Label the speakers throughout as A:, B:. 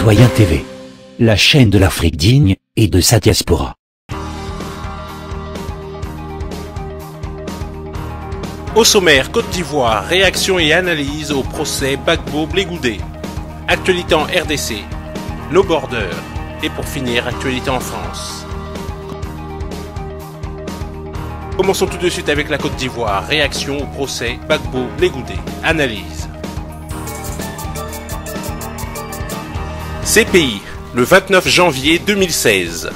A: Citoyen TV, la chaîne de l'Afrique digne et de sa diaspora.
B: Au sommaire, Côte d'Ivoire, réaction et analyse au procès Gbagbo-Blé-Goudé. Actualité en RDC, nos borders. Et pour finir, actualité en France. Commençons tout de suite avec la Côte d'Ivoire, réaction au procès Gbagbo-Blé-Goudé. Analyse. CPI, le 29 janvier 2016.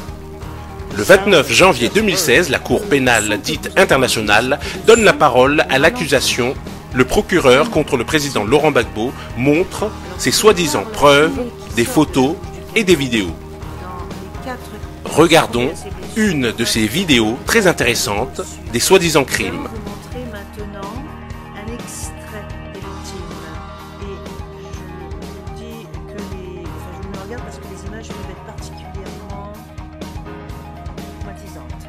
B: Le 29 janvier 2016, la Cour pénale dite internationale donne la parole à l'accusation. Le procureur contre le président Laurent Gbagbo montre ses soi-disant preuves, des photos et des vidéos. Regardons une de ces vidéos très intéressantes des soi-disant crimes.
C: Parce que les images peuvent être particulièrement traumatisantes.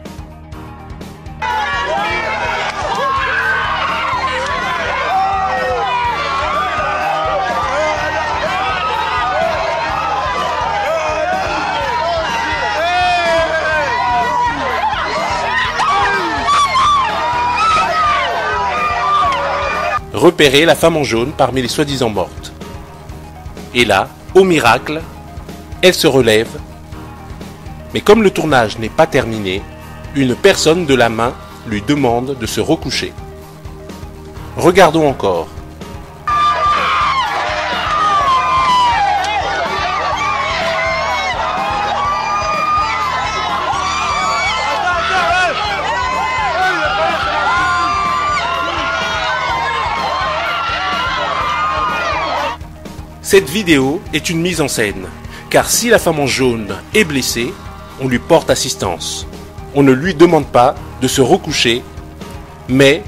B: Repérer la femme en jaune parmi les soi-disant mortes. Et là, au miracle, elle se relève, mais comme le tournage n'est pas terminé, une personne de la main lui demande de se recoucher. Regardons encore. Cette vidéo est une mise en scène. Car si la femme en jaune est blessée, on lui porte assistance. On ne lui demande pas de se recoucher, mais,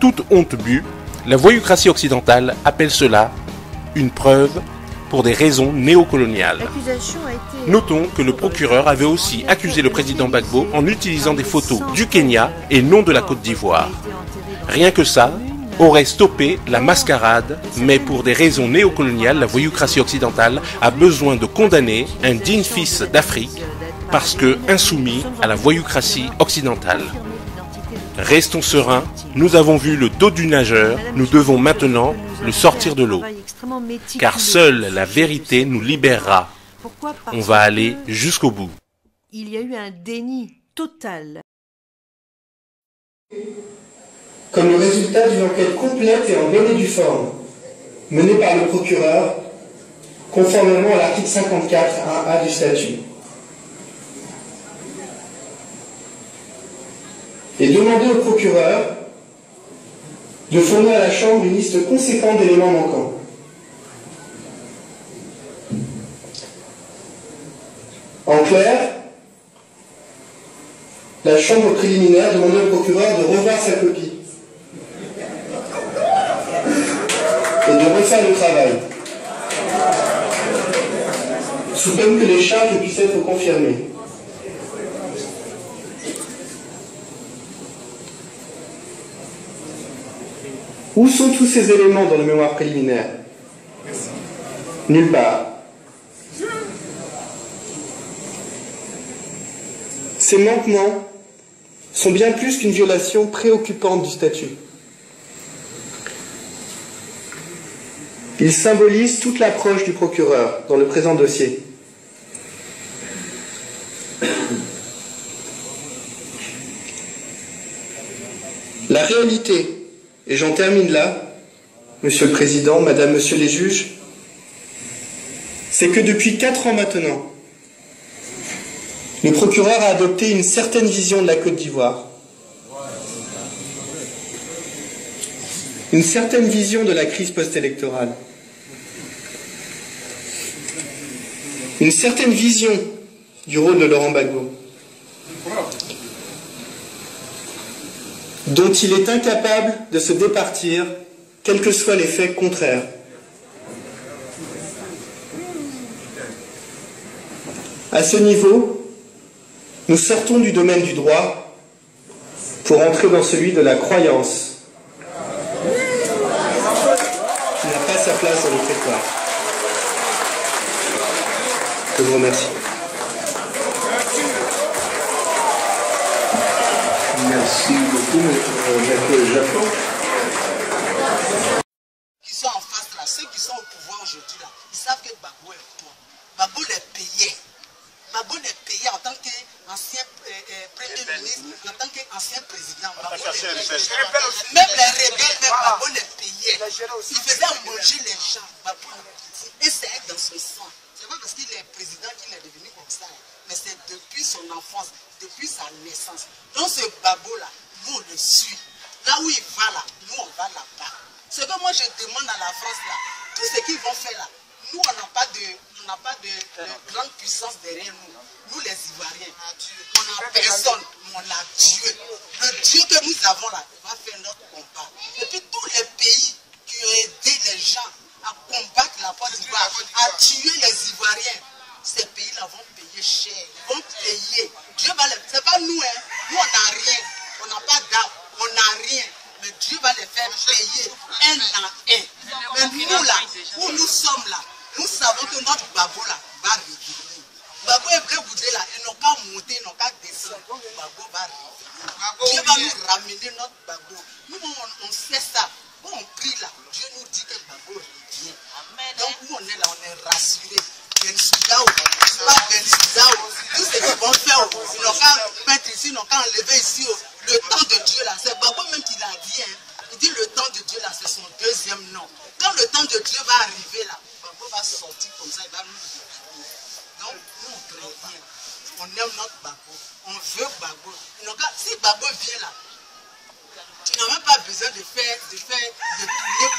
B: toute honte bue, la voyoucratie occidentale appelle cela une preuve pour des raisons néocoloniales. Notons que le procureur avait aussi accusé le président Gbagbo en utilisant des photos du Kenya et non de la Côte d'Ivoire. Rien que ça aurait stoppé la mascarade, mais pour des raisons néocoloniales, la voyoucratie occidentale a besoin de condamner un digne fils d'Afrique parce que insoumis à la voyoucratie occidentale. Restons sereins, nous avons vu le dos du nageur, nous devons maintenant le sortir de l'eau. Car seule la vérité nous libérera. On va aller jusqu'au bout.
C: Il y a eu un déni total.
D: Comme le résultat d'une enquête complète et en bonne et due forme, menée par le procureur, conformément à l'article 54.1a du statut. Et demander au procureur de fournir à la Chambre une liste conséquente d'éléments manquants. En clair, la Chambre préliminaire demandait au procureur de revoir sa copie et de refaire le travail, sous peine que les charges puissent être confirmées. Où sont tous ces éléments dans le mémoire préliminaire? Nulle part. Ces manquements sont bien plus qu'une violation préoccupante du statut. Ils symbolisent toute l'approche du procureur dans le présent dossier. La réalité, et j'en termine là, Monsieur le Président, Madame, Monsieur les juges, c'est que depuis 4 ans maintenant, le procureur a adopté une certaine vision de la Côte d'Ivoire, une certaine vision de la crise post-électorale, une certaine vision du rôle de Laurent Gbagbo, dont il est incapable de se départir, quels que soient les faits contraires. À ce niveau, nous sortons du domaine du droit pour entrer dans celui de la croyance, qui n'a pas sa place dans le prétoire. Je vous remercie. Merci beaucoup, Maître Japon.
E: Qui sont en face là, ceux qui sont au pouvoir aujourd'hui là, ils savent que Gbagbo est quoi. Gbagbo les payait. Gbagbo les payait en tant qu'ancien premier ministre, en tant qu'ancien président. Même les rebelles, Gbagbo les payait. Il faisait manger les gens. Et c'est dans son sang. C'est pas parce qu'il est président qu'il est devenu comme ça. Mais c'est depuis son enfance, depuis sa naissance. Donc ce Gbagbo là, nous on le suit. Là où il va là, nous on va là-bas. Ce que moi je demande à la France là, tout ce qu'ils vont faire là, nous on n'a pas de grande puissance derrière nous. Nous les Ivoiriens, on n'a personne, on a Dieu. Le Dieu que nous avons là, va faire notre combat. Et puis tous les pays qui ont aidé les gens à combattre la Côte d'Ivoire, à tuer les Ivoiriens, ces pays-là vont payer cher, ils vont payer. Dieu va les... C'est pas nous, hein. Nous on n'a rien, on n'a pas d'armes, on n'a rien. Mais Dieu va les faire payer un à un. Mais nous là, où nous sommes là, nous savons que notre Gbagbo là va revenir. Gbagbo et Blé Goudé là, ils n'ont qu'à monter, ils n'ont qu'à descendre. Gbagbo va revenir. Dieu va nous ramener notre Gbagbo. Nous on sait ça. Quand on prie là, Dieu nous dit que Gbagbo revient. Donc où on est là, on est rassurés. Bensoudaou, pas Bensoudaou, tout ce qu'ils vont faire, ils n'ont qu'à mettre ici, ils n'ont qu'à enlever ici. Le temps de Dieu là, c'est Gbagbo même qui l'a dit, hein. Il dit le temps de Dieu là, c'est son deuxième nom. Quand le temps de Dieu va arriver là, Gbagbo va sortir comme ça, il va nous dire. Donc nous on prévient, on aime notre Gbagbo, on veut Gbagbo. Si Gbagbo vient là, tu n'as même pas besoin de prier pour dire,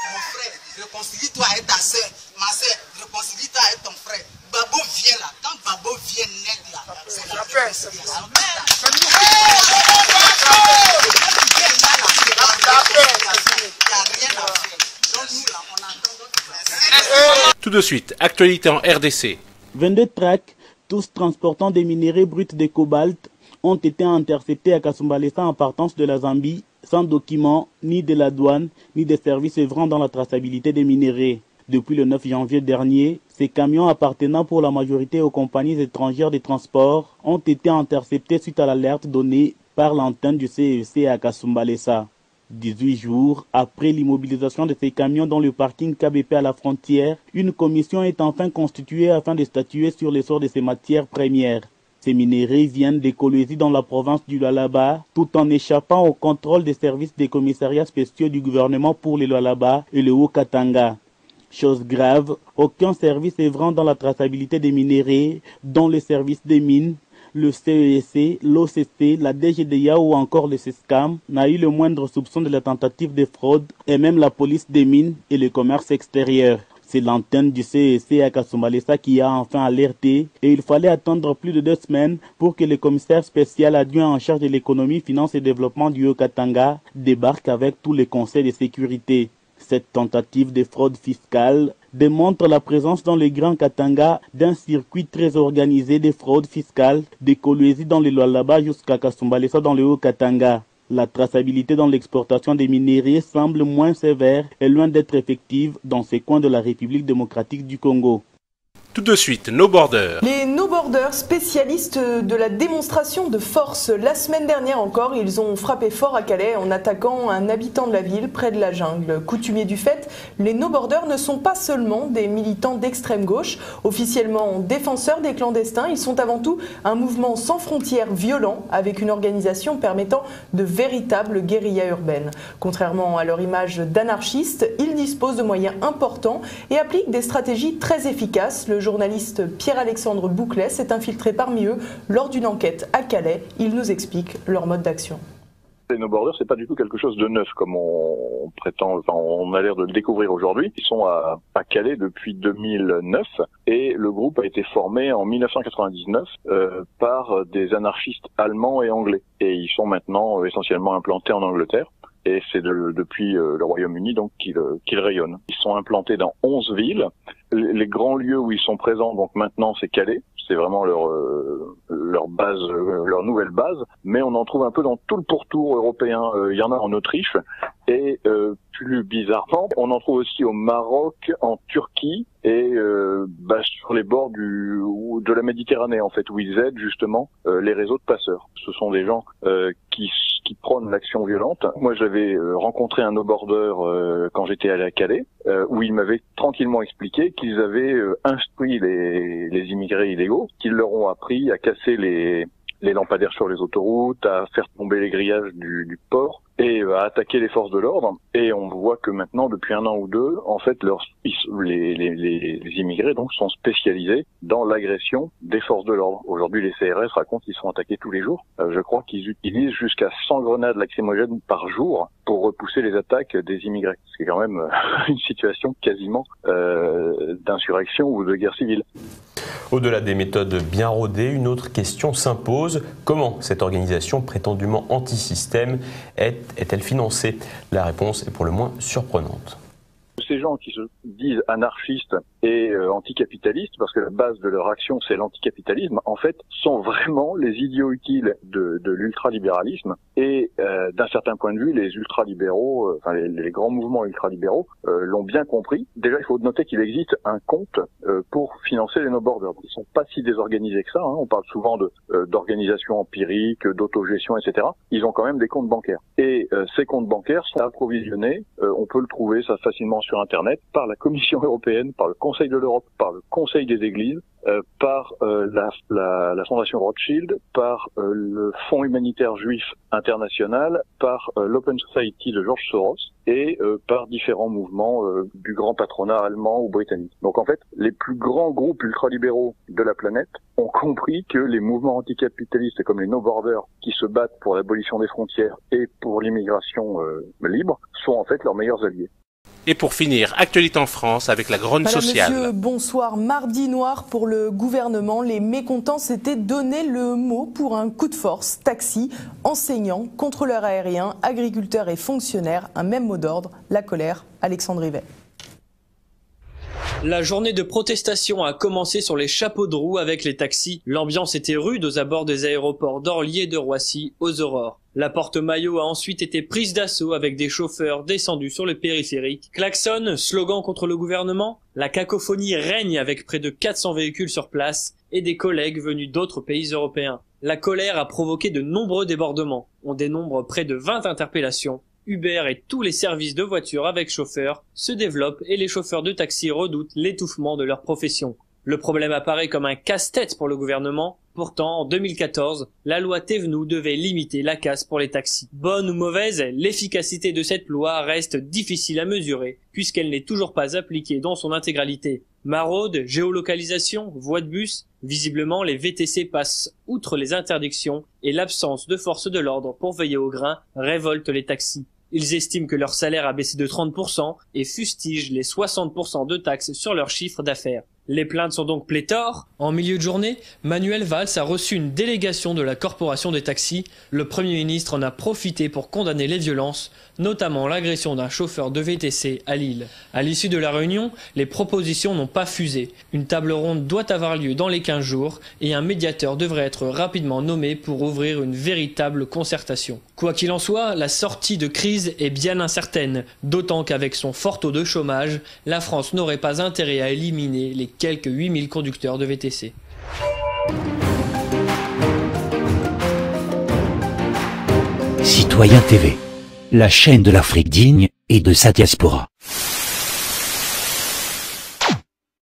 E: mon frère, réconcilie-toi avec ta soeur, ma soeur, réconcilie-toi avec ton frère. Gbagbo vient là, quand Gbagbo vient net là, c'est la réconciliation.
B: Tout de suite, actualité en RDC.
F: 22 tracks, tous transportant des minerais bruts de cobalt, ont été interceptés à Kasumbalesa en partance de la Zambie, sans documents, ni de la douane, ni des services œuvrant dans la traçabilité des minerais. Depuis le 9 janvier dernier, ces camions appartenant pour la majorité aux compagnies étrangères de transport ont été interceptés suite à l'alerte donnée par l'antenne du CEC à Kasumbalesa. 18 jours après l'immobilisation de ces camions dans le parking KBP à la frontière, une commission est enfin constituée afin de statuer sur l'essor de ces matières premières. Ces minerais viennent de Kolwezi dans la province du Lualaba, tout en échappant au contrôle des services des commissariats spéciaux du gouvernement pour le Lualaba et le Haut-Katanga. Chose grave, aucun service œuvrant dans la traçabilité des minerais, dont le service des mines, le CEC, l'OCC, la DGDA ou encore le CESCAM, n'a eu le moindre soupçon de la tentative de fraude et même la police des mines et le commerce extérieur. C'est l'antenne du CEC à Kasumbalesa qui a enfin alerté et il fallait attendre plus de 2 semaines pour que le commissaire spécial adjoint en charge de l'économie, finance et développement du Haut-Katanga débarque avec tous les conseils de sécurité. Cette tentative de fraude fiscale démontre la présence dans le Grand Katanga d'un circuit très organisé de fraude fiscale de Kolwezi dans le Lualaba jusqu'à Kasumbalesa dans le Haut-Katanga. La traçabilité dans l'exportation des minerais semble moins sévère et loin d'être effective dans ces coins de la République démocratique du Congo.
B: Tout de suite, No Border.
G: Les No Border, spécialistes de la démonstration de force. La semaine dernière encore, ils ont frappé fort à Calais en attaquant un habitant de la ville près de la jungle. Coutumier du fait, les No Border ne sont pas seulement des militants d'extrême gauche. Officiellement défenseurs des clandestins, ils sont avant tout un mouvement sans frontières violent avec une organisation permettant de véritables guérillas urbaines. Contrairement à leur image d'anarchistes, ils disposent de moyens importants et appliquent des stratégies très efficaces. Le journaliste Pierre-Alexandre Bouclet s'est infiltré parmi eux lors d'une enquête à Calais. Il nous explique leur mode d'action.
H: Les No Border, c'est pas du tout quelque chose de neuf comme on prétend, enfin, on a l'air de le découvrir aujourd'hui. Ils sont à Calais depuis 2009 et le groupe a été formé en 1999 par des anarchistes allemands et anglais. Et ils sont maintenant essentiellement implantés en Angleterre. Et c'est depuis le Royaume-Uni donc qu'ils rayonnent. Ils sont implantés dans 11 villes. Les grands lieux où ils sont présents donc maintenant c'est Calais, c'est vraiment leur base, leur nouvelle base. Mais on en trouve un peu dans tout le pourtour européen. Il y en a en Autriche Et plus bizarrement, on en trouve aussi au Maroc, en Turquie et sur les bords de la Méditerranée en fait, où ils aident justement les réseaux de passeurs. Ce sont des gens qui prônent l'action violente. Moi, j'avais rencontré un no-border quand j'étais allé à Calais, où il m'avait tranquillement expliqué qu'ils avaient instruit les immigrés illégaux, qu'ils leur ont appris à casser les lampadaires sur les autoroutes, à faire tomber les grillages du port et à attaquer les forces de l'ordre. Et on voit que maintenant, depuis 1 an ou 2, en fait, les immigrés donc sont spécialisés dans l'agression des forces de l'ordre. Aujourd'hui, les CRS racontent qu'ils sont attaqués tous les jours. Je crois qu'ils utilisent jusqu'à 100 grenades lacrymogènes par jour pour repousser les attaques des immigrés. C'est quand même une situation quasiment d'insurrection ou de guerre civile.
I: Au-delà des méthodes bien rodées, une autre question s'impose. Comment cette organisation prétendument anti-système est-elle financée? La réponse est pour le moins surprenante.
H: Ces gens qui se disent anarchistes et anticapitalistes, parce que la base de leur action c'est l'anticapitalisme, en fait, sont vraiment les idiots utiles de l'ultralibéralisme et d'un certain point de vue, les ultralibéraux, les grands mouvements ultralibéraux l'ont bien compris. Déjà, il faut noter qu'il existe un compte pour financer les no-borders. Ils sont pas si désorganisés que ça. On parle souvent d'organisations empiriques, d'autogestion, etc. Ils ont quand même des comptes bancaires. Et ces comptes bancaires sont approvisionnés, on peut le trouver ça facilement sur Internet, par la Commission européenne, par le Conseil de l'Europe, par le Conseil des Églises, par la Fondation Rothschild, par le Fonds humanitaire juif international, par l'Open Society de George Soros et par différents mouvements du grand patronat allemand ou britannique. Donc en fait, les plus grands groupes ultralibéraux de la planète ont compris que les mouvements anticapitalistes comme les no-borders qui se battent pour l'abolition des frontières et pour l'immigration libre sont en fait leurs meilleurs alliés.
B: Et pour finir, actualité en France avec la grogne sociale.
G: Monsieur, bonsoir. Mardi noir pour le gouvernement. Les mécontents s'étaient donné le mot pour un coup de force. Taxi, enseignants, contrôleurs aériens, agriculteurs et fonctionnaires. Un même mot d'ordre, la colère. Alexandre Rivet.
J: La journée de protestation a commencé sur les chapeaux de roue avec les taxis. L'ambiance était rude aux abords des aéroports d'Orly et de Roissy, aux Aurores. La porte Maillot a ensuite été prise d'assaut avec des chauffeurs descendus sur le périphérique. Klaxon, slogan contre le gouvernement. La cacophonie règne avec près de 400 véhicules sur place et des collègues venus d'autres pays européens. La colère a provoqué de nombreux débordements. On dénombre près de 20 interpellations. Uber et tous les services de voitures avec chauffeurs se développent et les chauffeurs de taxi redoutent l'étouffement de leur profession. Le problème apparaît comme un casse-tête pour le gouvernement. Pourtant, en 2014, la loi Thévenoud devait limiter la casse pour les taxis. Bonne ou mauvaise, l'efficacité de cette loi reste difficile à mesurer puisqu'elle n'est toujours pas appliquée dans son intégralité. Maraude, géolocalisation, voies de bus, visiblement les VTC passent outre les interdictions et l'absence de force de l'ordre pour veiller au grain révolte les taxis. Ils estiment que leur salaire a baissé de 30% et fustigent les 60% de taxes sur leur chiffre d'affaires. Les plaintes sont donc pléthores. En milieu de journée, Manuel Valls a reçu une délégation de la Corporation des taxis. Le Premier ministre en a profité pour condamner les violences, notamment l'agression d'un chauffeur de VTC à Lille. À l'issue de la réunion, les propositions n'ont pas fusé. Une table ronde doit avoir lieu dans les 15 jours et un médiateur devrait être rapidement nommé pour ouvrir une véritable concertation. Quoi qu'il en soit, la sortie de crise est bien incertaine, d'autant qu'avec son fort taux de chômage, la France n'aurait pas intérêt à éliminer les quelques 8000 conducteurs de VTC.
A: Citoyen TV, la chaîne de l'Afrique digne et de sa diaspora.